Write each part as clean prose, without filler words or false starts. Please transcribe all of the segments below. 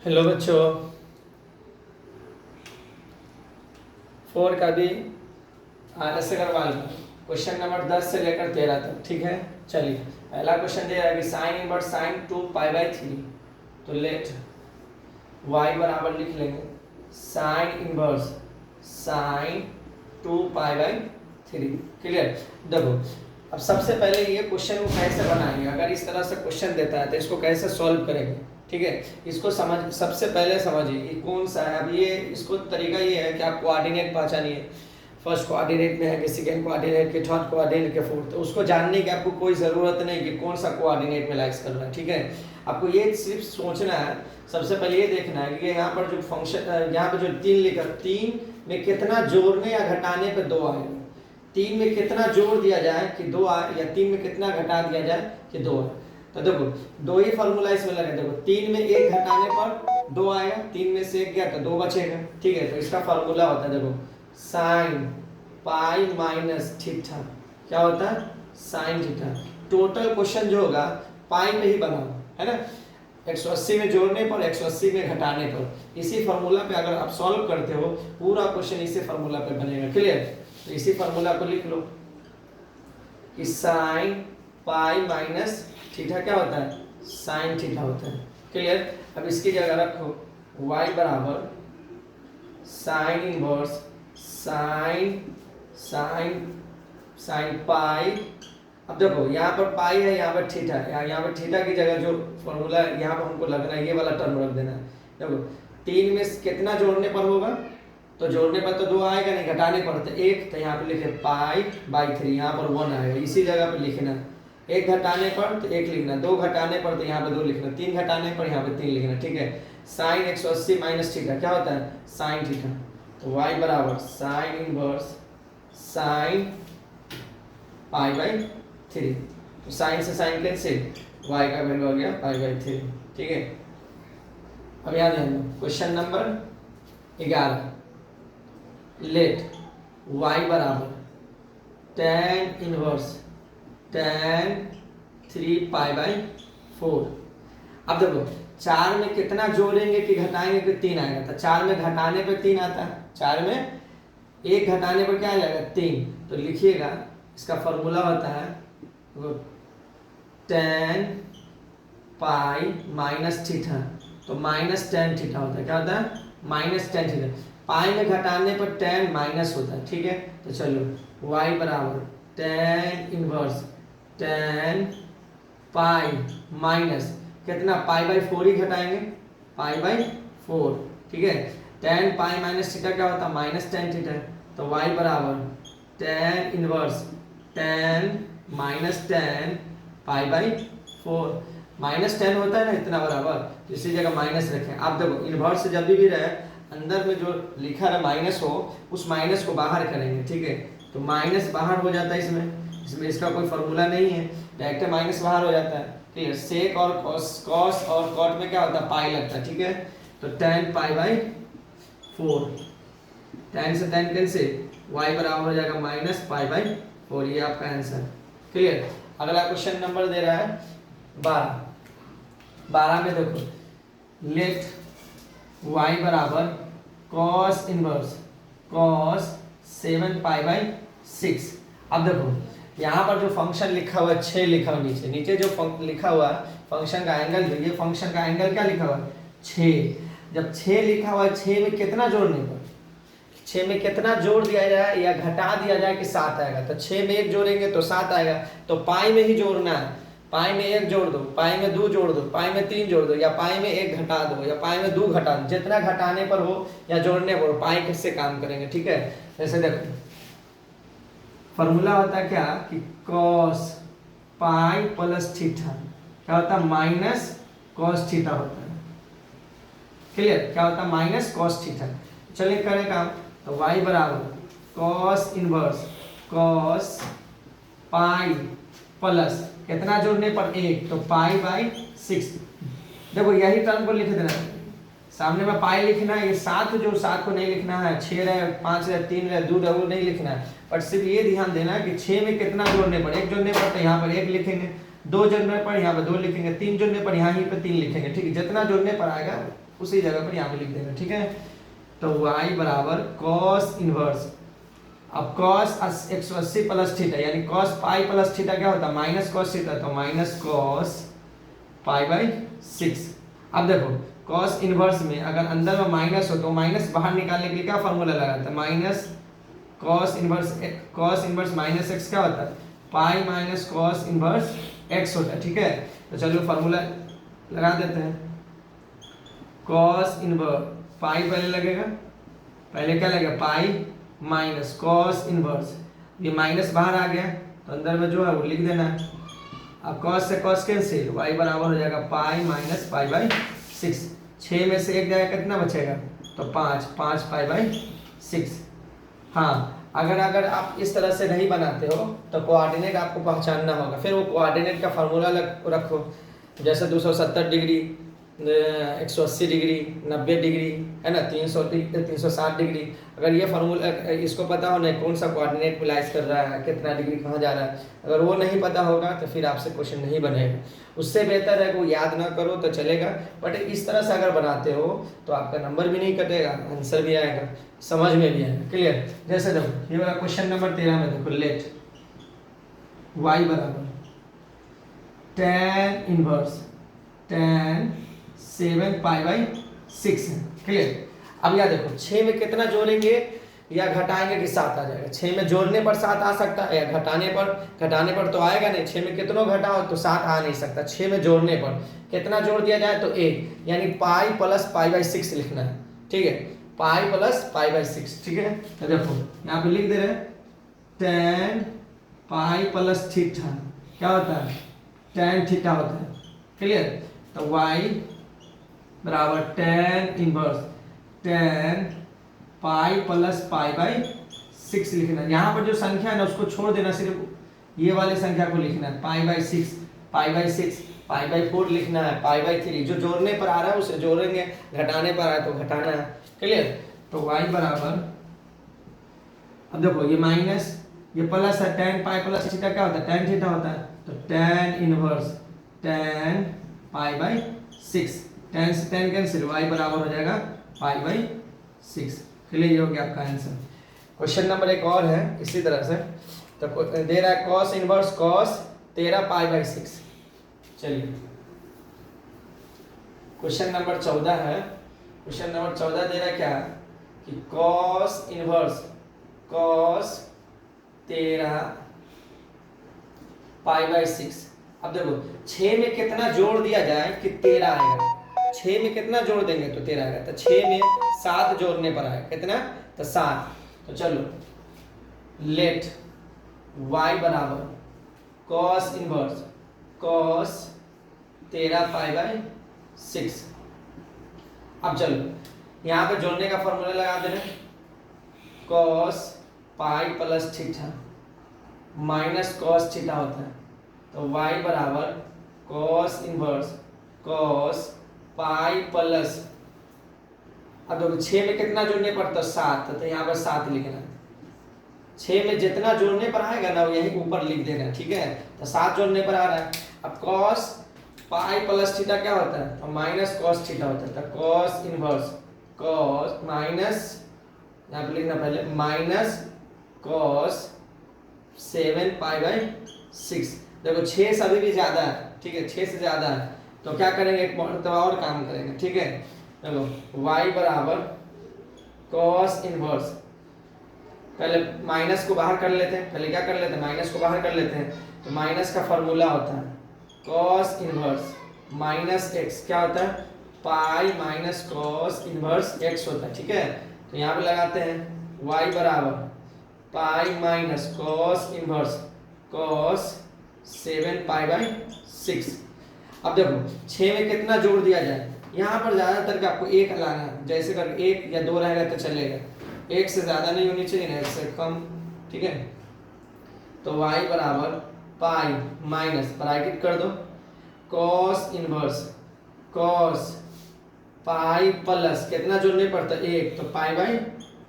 Hello बच्चों, 4 का भी आलस अग्रवाल क्वेश्चन नंबर 10 से लेकर 13 तक। ठीक है, चलिए पहला क्वेश्चन दिया है कि साइन इनवर्स साइन 2π/3। तो लेट y बराबर लिख लेंगे साइन इनवर्स साइन 2π/3। क्लियर। देखो अब सबसे पहले ये क्वेश्चन को कैसे बनाएंगे, अगर इस तरह से क्वेश्चन देता है तो इसको कैसे सॉल्व करेंगे। ठीक है, इसको सबसे पहले समझिए कि कौन सा है। अब ये इसको तरीका ये है कि आप कोऑर्डिनेट पहचानिए, फर्स्ट कोऑर्डिनेट में है कि सेकेंड कोऑर्डिनेट के थर्ड कोऑर्डिनेट के फोर्थ। तो उसको जानने की आपको कोई ज़रूरत नहीं कि कौन सा कोऑर्डिनेट में लाइक्स करना है। ठीक है, आपको ये सिर्फ सोचना है, सबसे पहले ये देखना है कि यहाँ पर जो फंक्शन यहाँ पर जो 3 लिखा, 3 में कितना जोड़ने या घटाने पे 2 आएगा। 3 में कितना जोड़ दिया जाए कि 2 आए, या 3 में कितना घटा दिया जाए कि 2 आए। तो देखो 2 ही फॉर्मूला इसमें लगे। देखो 3 में 1 घटाने पर 2 आएगा, 3 में से 1 गया तो 2 बचेगा। ठीक है, तो इसका फॉर्मूला होता है, देखो साइन पाई माइनस थीटा। क्या होता है? Sine theta. टोटल क्वेश्चन जो होगा पाई पे ही बना है ना, 180 में जोड़ने पर 180 में घटाने पर। इसी फॉर्मूला पे अगर आप सॉल्व करते हो पूरा क्वेश्चन इसी फॉर्मूला पे बनेगा। क्लियर। तो इसी फॉर्मूला को लिख लो कि साइन पाई माइनस थीटा क्या होता है? साइन थीटा होता है। क्लियर। अब इसकी जगह रखो y बराबर sine inverse sine sine sine pi. अब देखो यहाँ पर पाई है, यहाँ पर थीटा है, यहाँ पर थीटा की जगह जो फॉर्मूला है यहाँ पर हमको लगना है, ये वाला टर्म रख देना है। देखो 3 में कितना जोड़ने पर होगा, तो जोड़ने पर तो 2 आएगा नहीं, घटाने पर तो 1। तो यहाँ पे लिखे π/3, यहाँ पर 1 आएगा, इसी जगह पे लिखना। 1 घटाने पर तो 1 लिखना, 2 घटाने पर तो यहाँ पे 2 लिखना, 3 घटाने पर यहाँ पे 3 लिखना। ठीक है, साइन 180 माइनस थीटा क्या होता है? Sine theta. तो y बराबर साइन इनवर्स साइन π/3। तो साइन से साइन कैंसिल, y का वैल्यू आ गया π/3। ठीक है, अब यहाँ ध्यान दो क्वेश्चन नंबर 11। लेट y बराबर tan इनवर्स tan 3π/4। अब देखो 4 में कितना जोड़ेंगे कि घटाएंगे कि 3 आएगा। तो 4 में घटाने पर 3 आता है, 4 में 1 घटाने पर क्या आ जाएगा? 3। तो लिखिएगा इसका फॉर्मूला होता है tan पाई माइनस थीटा। तो माइनस tan थीटा होता है। क्या होता है? Minus tan theta. पाई में घटाने पर tan माइनस होता है। ठीक है, तो चलो y बराबर tan inverse tan pi minus कितना π/4 ही घटाएंगे, π/4। ठीक है, tan पाई माइनस थीटा क्या होता है? Minus tan theta. तो y बराबर tan inverse tan minus tan π/4। Minus tan होता है ना इतना बराबर, तो इसी जगह माइनस रखें। आप देखो इनवर्स जब भी रहे अंदर में जो लिखा है माइनस हो, उस माइनस को बाहर करेंगे। ठीक है, तो माइनस बाहर हो जाता है इसमें इसका कोई फॉर्मूला नहीं है, डायरेक्ट माइनस बाहर हो जाता है। क्लियर। सेक और कॉस और कॉट में क्या होता है? पाई लगता है। ठीक है, तो tan π/4, tan से tan कैंसिल, y बराबर हो जाएगा माइनस π/4। ये आपका आंसर। क्लियर। अगला क्वेश्चन नंबर दे रहा है 12 में देखो लेट y बराबर cos इनवर्स cos 7π/6। अब देखो यहाँ पर जो फंक्शन लिखा हुआ है 6 लिखा हुआ नीचे जो लिखा हुआ है फंक्शन का एंगल, जो ये फंक्शन का एंगल क्या लिखा हुआ है? 6। जब 6 लिखा हुआ है, 6 में कितना जोड़ने पर, 6 में कितना जोड़ दिया जाए या घटा दिया जाए कि 7 आएगा। तो 6 में 1 जोड़ेंगे तो 7 आएगा। तो पाई में ही जोड़ना है, पाई में 1 जोड़ दो, पाई में 2 जोड़ दो, पाई में 3 जोड़ दो, या पाई में 1 घटा दो, या पाई में 2 घटा दो। जितना घटाने पर हो या जोड़ने पर हो, पाई किससे काम करेंगे। ठीक है, जैसे देखो फॉर्मूला होता है क्या कि cos पाई प्लस थीटा क्या होता है? माइनस cos थीटा होता है। क्लियर। क्या होता है? Minus cos theta. चलिए करें काम। तो y बराबर cos inverse cos pi plus कितना जोड़ने पर 1, तो π/6। देखो यही टर्म को लिख देना, सामने में पाई लिखना है, ये 7 जो 7 को नहीं लिखना है, 6 रहे 5 रहे 3 रहे 2 रहे वो नहीं लिखना है, पर सिर्फ ये ध्यान देना है कि 6 में कितना जोड़ने पर, 1 जोड़ने पर तो यहाँ पर 1 लिखेंगे, 2 जोड़ने पर यहाँ पर 2 लिखेंगे, 3 जोड़ने पर यहाँ ही पे 3 लिखेंगे। ठीक है, जितना जोड़ने पर आएगा उसी जगह पर यहाँ पे लिख देना, ठीक है। तो y बराबर कॉस इनवर्स, अब कॉस 180 प्लस थीटा यानी कॉस पाई प्लस थीटा क्या होता है माइनस कॉस थीटा, तो माइनस कॉस पाई बाई 6। अब देखो कॉस इनवर्स में अगर अंदर में माइनस हो तो माइनस बाहर निकालने के लिए क्या फॉर्मूला लगाता है, minus cos inverse minus x क्या होता है, pi minus cos inverse x होता है, ठीक है। तो चलो फार्मूला लगा देते हैं। कॉस इनवर्स पाई पहले लगेगा, पहले क्या लगेगा पाई माइनस कॉस इनवर्स, ये माइनस बाहर आ गया तो अंदर में जो है वो लिख देना है। अब कॉस से कॉस कैंसिल, y बराबर हो जाएगा पाई माइनस पाई बाई 6। 6 में से एक जाएगा कितना बचेगा, तो 5 पाई बाई 6। हाँ अगर आप इस तरह से नहीं बनाते हो तो कोऑर्डिनेट आपको पहचानना होगा, फिर वो कोऑर्डिनेट का फार्मूला रखो, जैसे 270 डिग्री, 180 डिग्री, 90 डिग्री, है ना, 360 डिग्री। अगर ये फार्मूला इसको पता हो नहीं कौन सा कोऑर्डिनेट प्लाइज कर रहा है, कितना डिग्री कहाँ जा रहा है, अगर वो नहीं पता होगा तो फिर आपसे क्वेश्चन नहीं बनेगा। उससे बेहतर है वो याद ना करो तो चलेगा, बट इस तरह से अगर बनाते हो तो आपका नंबर भी नहीं कटेगा, आंसर भी आएगा, समझ में भी आएगा। क्लियर। जैसे देखो ये वाला क्वेश्चन नंबर 13 में देखो, लेट y बराबर tan inverse tan 7 pi by 6 है। क्लियर। अब यह देखो 6 में कितना जोड़ेंगे या घटाएंगे कि 7 आ जाएगा। 6 में जोड़ने पर 7 आ सकता है या घटाने पर तो आएगा नहीं। 6 में कितना घटाओ तो 7 आ नहीं सकता। 6 में जोड़ने पर कितना जोड़ दिया जाए तो 1, यानी पाई प्लस पाई बाई 6 लिखना है, ठीक है, पाई प्लस पाई बाई 6, ठीक है। तो देखो यहाँ पे लिख दे रहे हैं tan पाई प्लस थीटा क्या होता है, tan थीटा होता है। क्लियर। तो y बराबर tan inverse tan pi plus pi by 6 लिखना है। यहाँ पर जो संख्या है ना उसको छोड़ देना, सिर्फ ये वाले संख्या को लिखना है, pi by 6, pi by 6, pi by 4 लिखना है, पाई बाई 3। जो जोड़ने पर आ रहा है उसे जोड़ेंगे, घटाने पर आए तो घटाना है। क्लियर। तो y बराबर, अब देखो ये माइनस ये प्लस है, tan पाई प्लस थीटा क्या होता है, tan थीटा होता है, तो tan inverse tan pi by 6, tan से tan कैंसिल, y बराबर हो जाएगा पाई बाई 6। क्लियर। ये हो गया आपका आंसर। क्वेश्चन नंबर एक और है इसी तरह से, तो दे रहा है cos inverse cos 13 pi by 6। चलिए क्वेश्चन नंबर 14 है। क्वेश्चन नंबर 14 दे रहा है क्या कि cos inverse cos 13 pi by 6। अब देखो 6 में कितना जोड़ दिया जाए कि 13 आएगा, 6 में कितना जोड़ देंगे तो 13 आएगा, तो 6 में 7 जोड़ने पर आएगा कितना, तो 7। तो चलो लेट y बराबर cos inverse cos 13 pi by 6। अब चलो यहाँ पे जोड़ने का फॉर्मूला लगा दे रहे, cos pi plus theta minus cos theta होता है, तो y बराबर cos inverse cos pi plus, अब देखो 6 में कितना जोड़ने पर तो 7, तो यहाँ पर 7 लिखना है। 6 में जितना जोड़ने पर आएगा ना यही ऊपर लिख देना, ठीक है। तो 7 जोड़ने पर आ रहा है। अब cos पाई प्लस थीटा क्या होता है, तो माइनस cos थीटा होता है, तो cos इनवर्स cos माइनस, यहाँ पे लिखना पहले माइनस cos 7 पाई बाई 6। देखो 6 से अभी भी ज्यादा है, ठीक है, 6 से ज्यादा है, तो क्या करेंगे एक मरतबा और काम करेंगे, ठीक है। देखो y बराबर cos इनवर्स, पहले माइनस को बाहर कर लेते हैं, पहले क्या कर लेते हैं माइनस को बाहर कर लेते हैं, तो माइनस का फॉर्मूला होता है cos इनवर्स माइनस x क्या होता है, pi minus cos inverse x होता है, ठीक है। तो यहाँ पे लगाते हैं y बराबर pi minus cos inverse cos 7 pi by 6। अब देखो 6 में कितना जोड़ दिया जाए, यहाँ पर ज्यादातर का आपको 1 लाना है, जैसे कर 1 या 2 रहेगा तो चलेगा, 1 से ज्यादा नहीं होनी चाहिए ना 1 से कम, ठीक है। तो y बराबर पाई माइनस ब्रैकेट कर दो cos inverse cos pi plus कितना जोड़ने पड़ता है 1, तो पाई बाई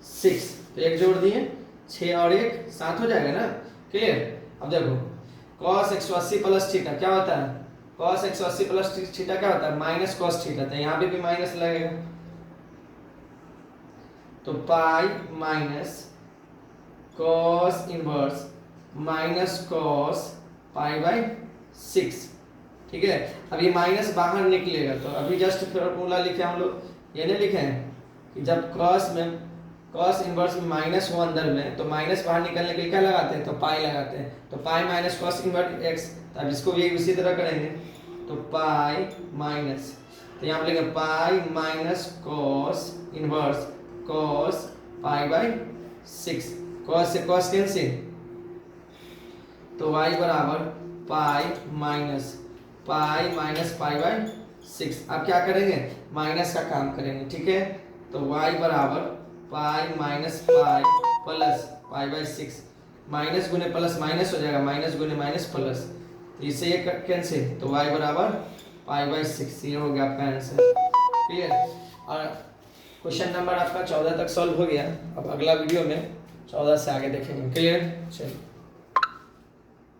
6, तो 1 जोड़ दिए, 6 और 1 7 हो जाएगा ना। क्लियर। अब देखो cos 180 प्लस थीटा क्या होता है cos 180 प्लस थीटा क्या होता है माइनस cos थीटा, तो यहाँ पे भी माइनस लगेगा, तो pi minus cos inverse minus cos pi by 6, ठीक है। अब ये माइनस बाहर निकलेगा, तो अभी जस्ट फॉर्मूला लिखे हम लोग, ये नहीं लिखे हैं कि जब cos इनवर्स में माइनस हो अंदर में, तो माइनस बाहर निकलने के लिए क्या लगाते हैं, तो पाई लगाते हैं, तो pi minus cos inverse x, तो अब इसको भी उसी तरह करेंगे, तो पाई माइनस, तो यहाँ पे लिखेंगे pi minus cos inverse cos pi by 6, cos से cos कैंसिल, तो y बराबर पाई माइनस पाई बाई 6। अब क्या करेंगे, माइनस का काम करेंगे, ठीक है। तो y बराबर pi minus pi plus pi by 6, minus गुने प्लस माइनस हो जाएगा, माइनस गुने माइनस प्लस, तो इससे ये कैंसिल, तो y बराबर पाई बाई 6, ये हो गया आपका आंसर, क्लियर। और क्वेश्चन नंबर आपका 14 तक सॉल्व हो गया। अब अगला वीडियो में 14 से आगे देखेंगे, क्लियर। चलिए।